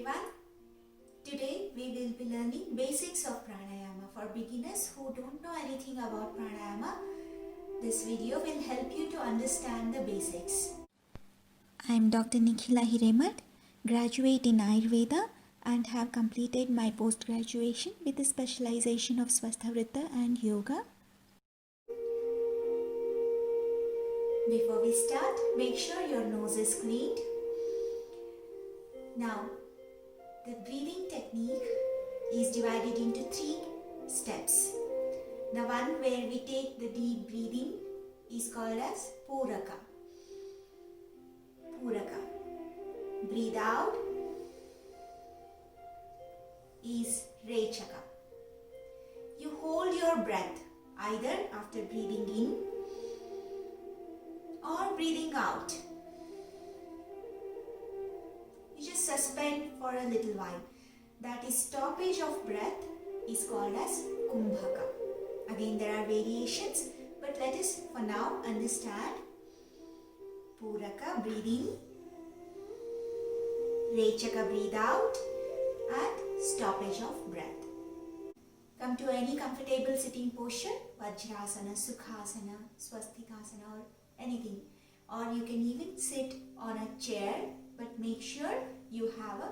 everyone. Today we will be learning basics of Pranayama. For beginners who don't know anything about Pranayama, this video will help you to understand the basics. I am Dr. Nikhila Hiremat, graduate in Ayurveda and have completed my post-graduation with a specialization of Swasthavritta and Yoga. Before we start, make sure your nose is cleaned. Now, the breathing technique is divided into 3 steps. The one where we take the deep breathing is called as Puraka. Puraka. Breathe out is Rechaka. You hold your breath either after breathing in or breathing out. You just suspend for a little while. That is stoppage of breath is called as Kumbhaka. Again, there are variations, but let us for now understand Puraka, breathe in, Rechaka, breathe out, and stoppage of breath. Come to any comfortable sitting posture, Vajrasana, Sukhasana, Swastikasana or anything. Or you can even sit on a chair, but make sure you have a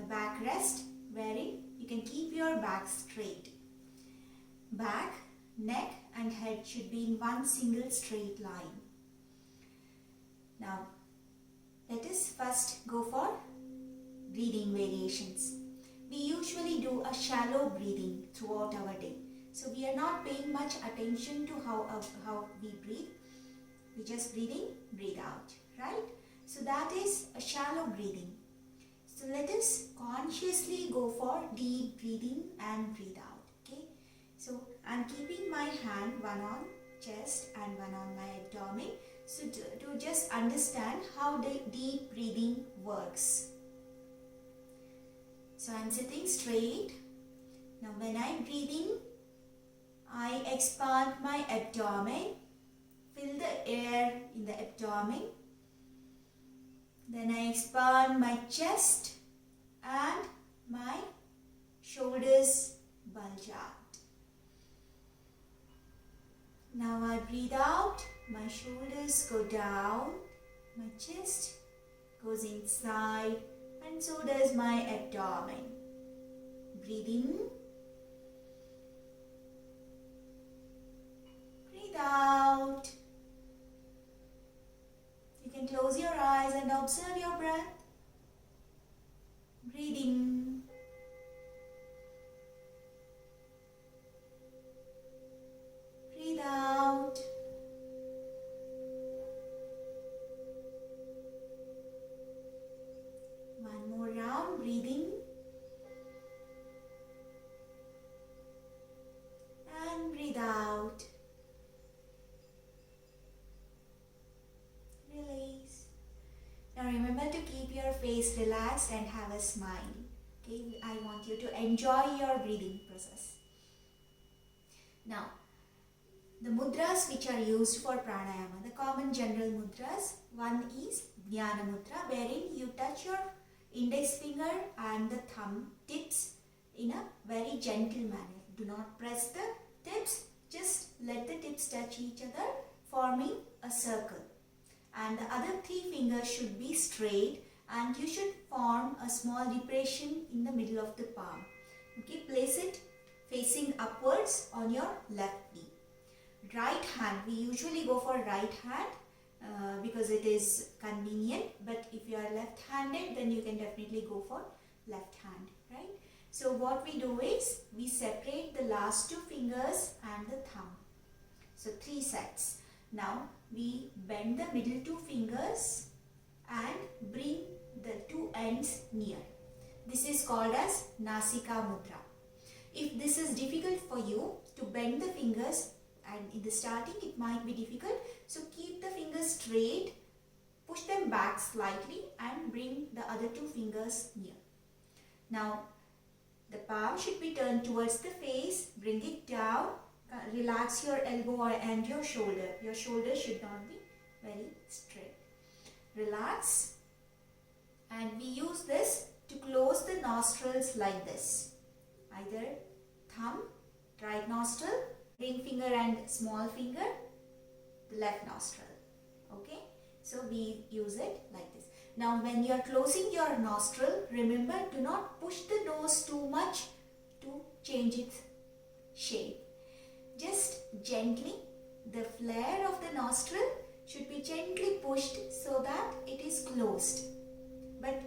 back rest wherein you can keep your back straight. Back, neck and head should be in one single straight line. Now, let us first go for breathing variations. We usually do a shallow breathing throughout our day. So we are not paying much attention to how we breathe. We just breathe in, breathe out, right? So that is a shallow breathing. So let us consciously go for deep breathing and breathe out, okay? So I'm keeping my hand one on chest and one on my abdomen. So to just understand how the deep breathing works. So I'm sitting straight. Now when I breathe in, I expand my abdomen, fill the air in the abdomen. Then I expand my chest and my shoulders bulge out. Now I breathe out, my shoulders go down, my chest goes inside, and so does my abdomen. Breathe in, breathe out. You can close your eyes and observe your breath. Breathe in. Breathe out. One more round, breathe in. And breathe out. Release. Now remember to keep your face relaxed and have a smile. Okay, I want you to enjoy your breathing process. Now, the mudras which are used for pranayama, the common general mudras, one is Dhyana mudra, wherein you touch your index finger and the thumb tips in a very gentle manner. Do not press the tips, just let the tips touch each other, forming a circle. And the other 3 fingers should be straight and you should form a small depression in the middle of the palm. Okay, place it facing upwards on your left knee. Right hand, we usually go for right hand because it is convenient, but if you are left-handed then you can definitely go for left hand, right? So what we do is we separate the last 2 fingers and the thumb. So 3 sets. Now we bend the middle 2 fingers and bring the 2 ends near. This is called as Nasika Mudra. If this is difficult for you to bend the fingers, and in the starting it might be difficult, so keep the fingers straight, push them back slightly and bring the other 2 fingers near. Now the palm should be turned towards the face, bring it down. Relax your elbow and your shoulder. Your shoulder should not be very straight. Relax And we use this to close the nostrils like this. Either thumb, right nostril, ring finger and small finger, the left nostril. Okay, so we use it like this. Now when you are closing your nostril, remember, do not push the nose too much to change its shape. Just gently, the flare of the nostril should be gently pushed so that it is closed. But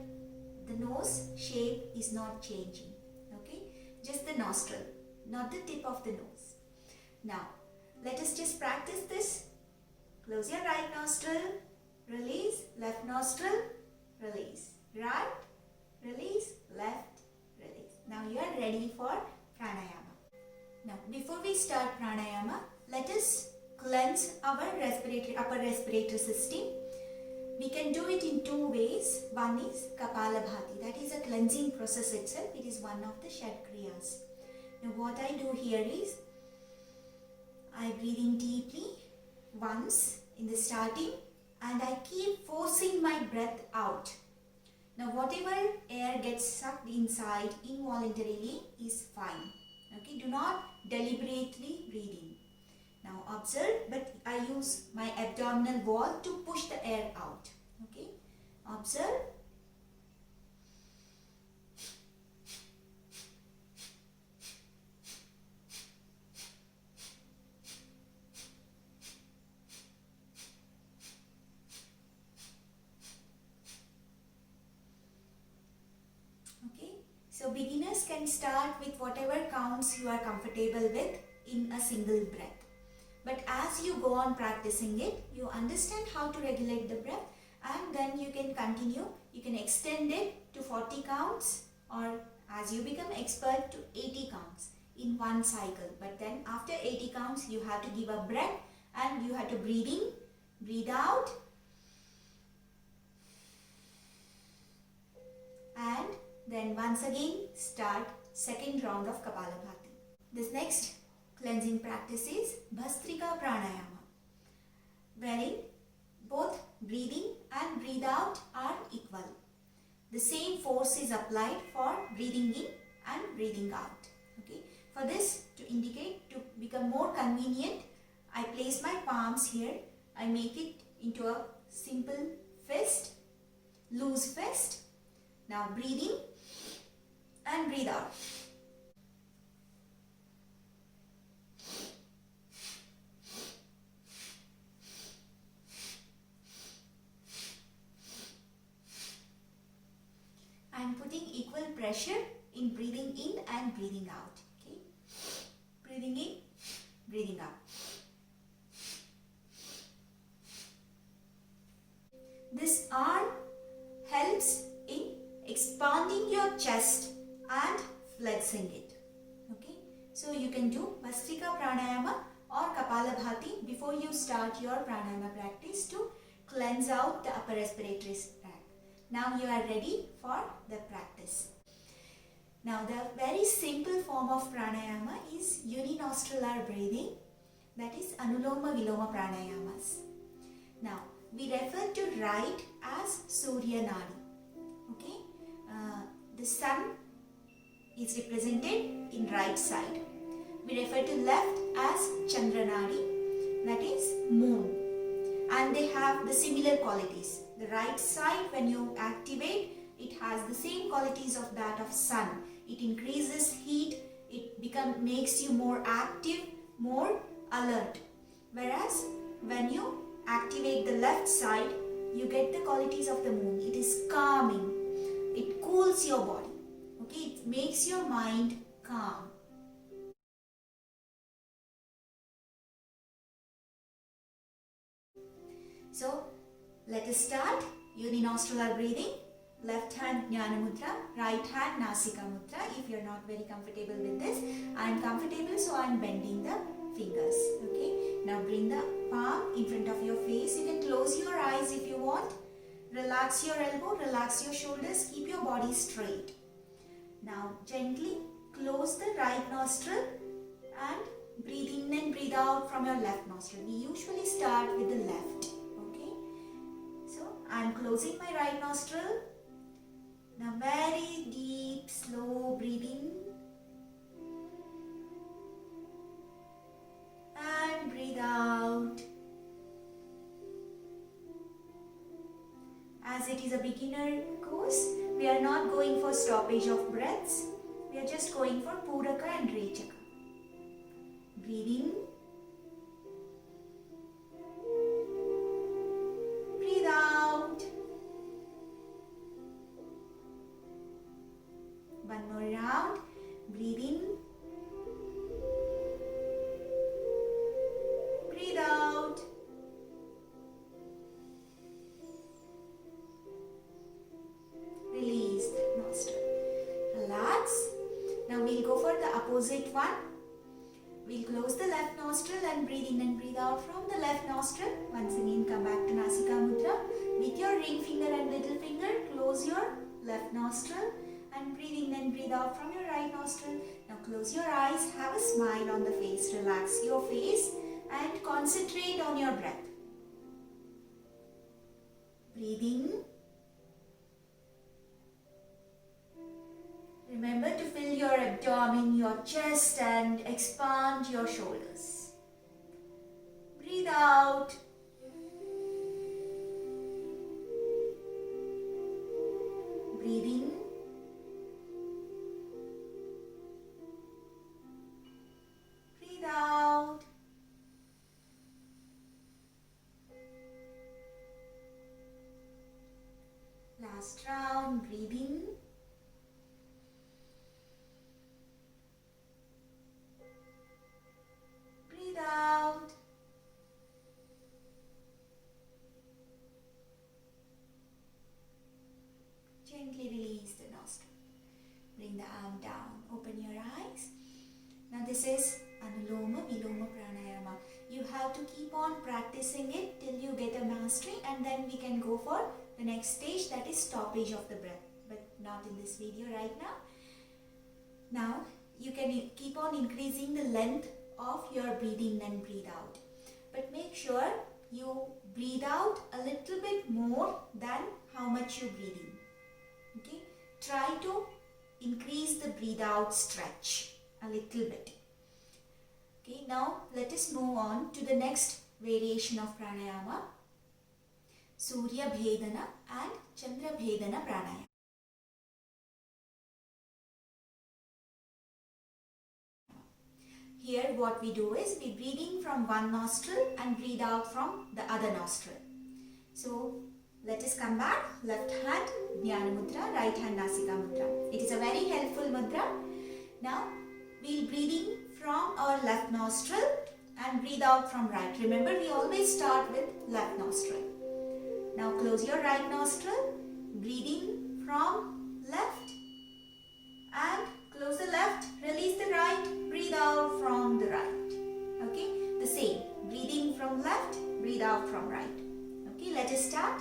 the nose shape is not changing. Okay, just the nostril, not the tip of the nose. Now let us just practice this. Close your right nostril, release, left nostril, release, right, release, left, release. Now you are ready for pranayama. Now before we start pranayama, let us cleanse our upper respiratory system. We can do it in two ways. One is kapalabhati, that is a cleansing process itself. It is one of the Shat Kriyas. Now what I do here is, I breathe in deeply once in the starting and I keep forcing my breath out. Now whatever air gets sucked inside involuntarily is fine. Okay, do not deliberately breathe in. Now observe, but I use my abdominal wall to push the air out. Okay, observe. So beginners can start with whatever counts you are comfortable with in a single breath. But as you go on practicing it, you understand how to regulate the breath, and then you can continue. You can extend it to 40 counts, or as you become expert, to 80 counts in one cycle. But then after 80 counts, you have to give a breath and you have to breathe in, breathe out, and then once again start second round of Kapalabhati. This next cleansing practice is Bhastrika Pranayama, wherein both breathing and breathe out are equal. The same force is applied for breathing in and breathing out. Okay. For this, to indicate, to become more convenient, I place my palms here. I make it into a simple fist, loose fist. Now breathe in and breathe out. I am putting equal pressure in breathing in and breathing out. Okay, breathing in, breathing out. This arm helps in expanding your chest and flexing it. Okay, so you can do Bhastrika Pranayama or Kapalabhati before you start your pranayama practice to cleanse out the upper respiratory tract. Now you are ready for the practice. Now the very simple form of pranayama is uninostrular breathing, that is Anuloma Viloma Pranayamas. Now we refer to right as Surya Nadi. Okay, the sun is represented in right side. We refer to left as Chandra Nadi, that is moon, and they have the similar qualities. The right side, when you activate, it has the same qualities of that of sun. It increases heat, it makes you more active, more alert. Whereas when you activate the left side, you get the qualities of the moon. It is calming, it cools your body. Okay, it makes your mind calm. So let us start. Uninostrular breathing. Left hand Jnana Mudra, right hand Nasika Mudra. If you are not very comfortable with this, I am comfortable, so I am bending the fingers. Okay. Now bring the palm in front of your face. You can close your eyes if you want. Relax your elbow, relax your shoulders, keep your body straight. Now gently close the right nostril and breathe in and breathe out from your left nostril. We usually start with the left. Okay. So I am closing my right nostril Now very deep, slow breathing. And breathe out. As it is a beginner course, we are not going for stoppage of breaths. We are just going for Puraka and Rechaka. Breathing. Breathe out. One more round. Breathe in. Breathe out. Release the nostril. Relax. Now we'll go for the opposite one. We'll close the left nostril and breathe in and breathe out from the left nostril. Once again, come back to Nasika Mudra. With your ring finger and little finger, close your left nostril and breathe in and breathe out from your right nostril. Now close your eyes, have a smile on the face. Relax your face and concentrate on your breath. Breathing. Remember to fill your abdomen, your chest and expand your shoulders. Breathe out. Breathe in. Breathe out. Last round, breathe in. Breathe out. Gently release the nostril. Bring the arm down. Open your eyes. Now this is Anuloma Viloma Pranayama. You have to keep on practicing it till you get a mastery, and then we can go for the next stage, that is stoppage of the breath. But not in this video right now. Now you can keep on increasing the length of your breathe in and breathe out. But make sure you breathe out a little bit more than how much you breathe in. Okay, try to increase the breathe out stretch a little bit. Okay, now let us move on to the next variation of pranayama, Surya bhedana and Chandra bhedana pranayama. Here what we do is we breathe in from one nostril and breathe out from the other nostril. So let us come back. Left hand Dhyana Mudra, right hand Nasika Mudra. It is a very helpful mudra. Now we'll breathe in from our left nostril and breathe out from right. Remember, we always start with left nostril. Now close your right nostril, breathe in from left and close the left, release the right, breathe out from the right. Okay, the same. Breathe in from left, breathe out from right. Okay, let us start.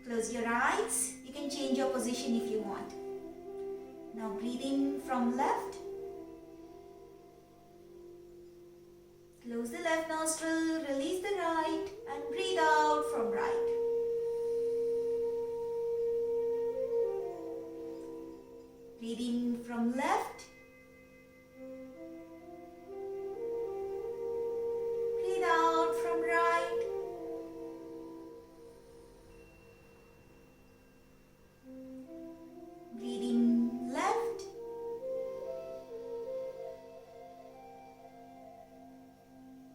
Close your eyes. You can change your position if you want. Now breathe in from left. Close the left nostril, release the right and breathe out from right. Breathe in from left. Breathe out from right. Breathe in left.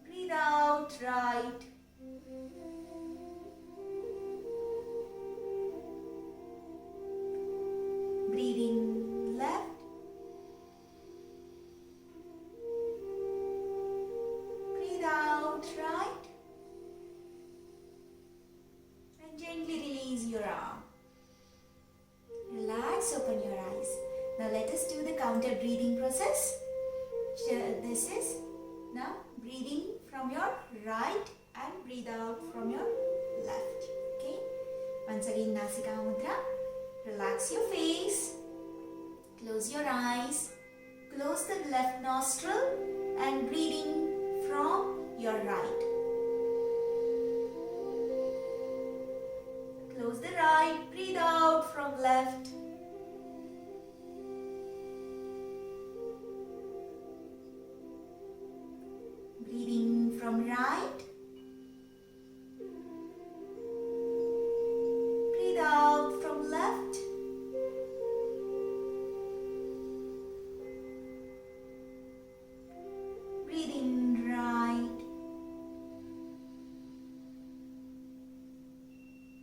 Breathe out right. Breathe in left. Breathe out right. And gently release your arm. Relax, open your eyes. Now let us do the counter breathing process. This is now breathing from your right and breathe out from your left. Okay. Once again, Nasika Mudra. Relax your face. Close your eyes. Close the left nostril and breathe in from your right. Close the right. Breathe out from left. Breathing from right. Breathe out from left. Breathe in right.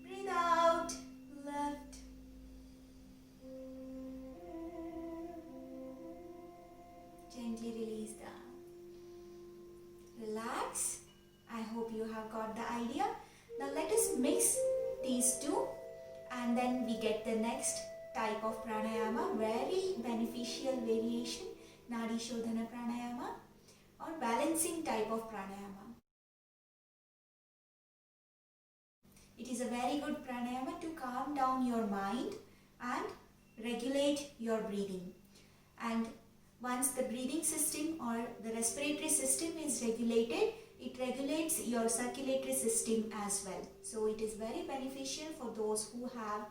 Breathe out left. Gently release down. Relax. I hope you have got the idea. Now let us mix these two and then we get the next type of pranayama, very beneficial variation, Nadi shodhana pranayama or balancing type of pranayama. It is a very good pranayama to calm down your mind and regulate your breathing. And once the breathing system or the respiratory system is regulated, it regulates your circulatory system as well. So it is very beneficial for those who have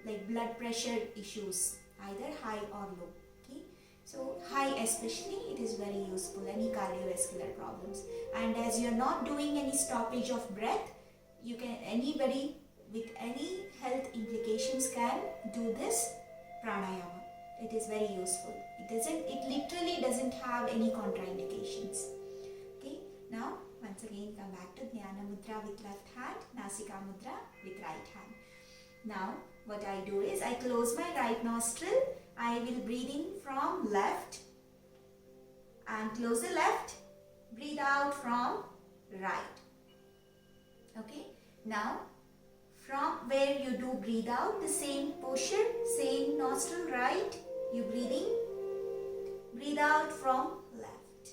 like blood pressure issues, either high or low. Okay, so high especially, it is very useful, any cardiovascular problems. And as you are not doing any stoppage of breath, you can, anybody with any health implications can do this pranayama. It is very useful. It literally doesn't have any contraindications. Okay, now once again come back to Dhyana Mudra with left hand, Nasika Mudra with right hand. Now what I do is I close my right nostril. I will breathe in from left and close the left. Breathe out from right. Okay, now from where you do breathe out, the same portion, same nostril right, you breathe in, breathe out from left.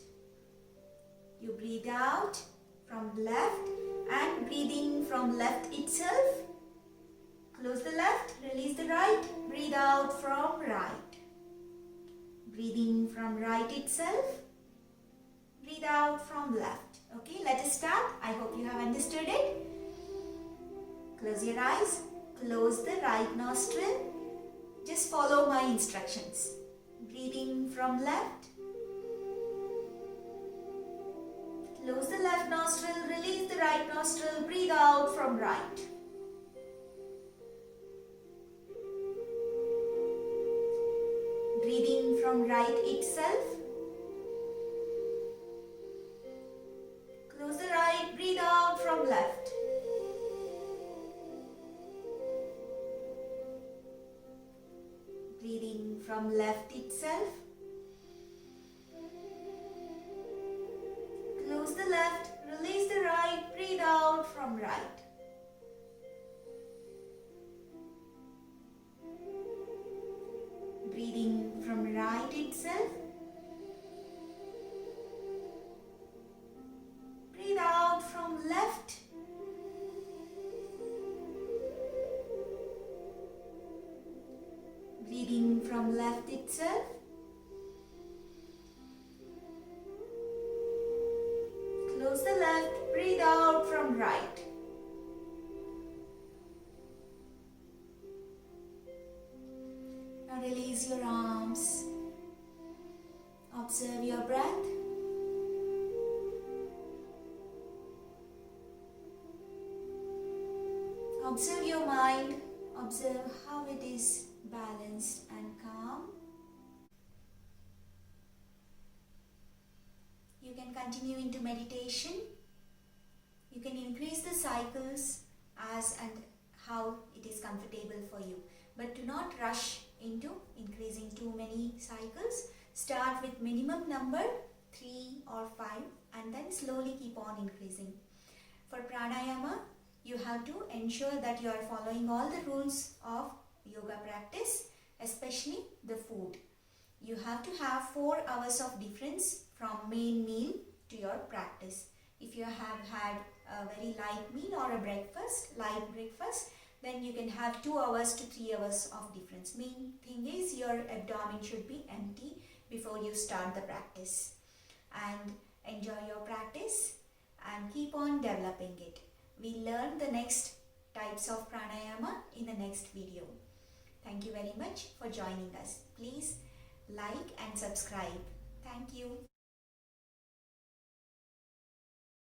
You breathe out from left and breathe in from left itself. Close the left, release the right, breathe out from right. Breathe in from right itself, breathe out from left. Okay, let us start. I hope you have understood it. Close your eyes, close the right nostril. Just follow my instructions. Breathe in from left. Close the left nostril, release the right nostril, breathe out from right. Breathe in from right itself. Close the right, breathe out from left. Breathe in from left itself. Close the left, release the right, breathe out from right. Breathe in from right itself. Breathe out from left. Breathe in from left itself. Close the left, breathe out from right. Now release your arms. Observe your breath. Observe your mind. Observe how it is balanced and calm. You can continue into meditation. You can increase the cycles as and how it is comfortable for you. But do not rush into increasing too many cycles. Start with minimum number 3 or 5 and then slowly keep on increasing. For pranayama, you have to ensure that you are following all the rules of yoga practice, especially the food. You have to have 4 hours of difference from main meal to your practice. If you have had a very light meal or a light breakfast, then you can have 2 hours to 3 hours of difference. Main thing is your abdomen should be empty before you start the practice. And enjoy your practice and keep on developing it. We learn the next types of pranayama in the next video. Thank you very much for joining us. Please like and subscribe. Thank you.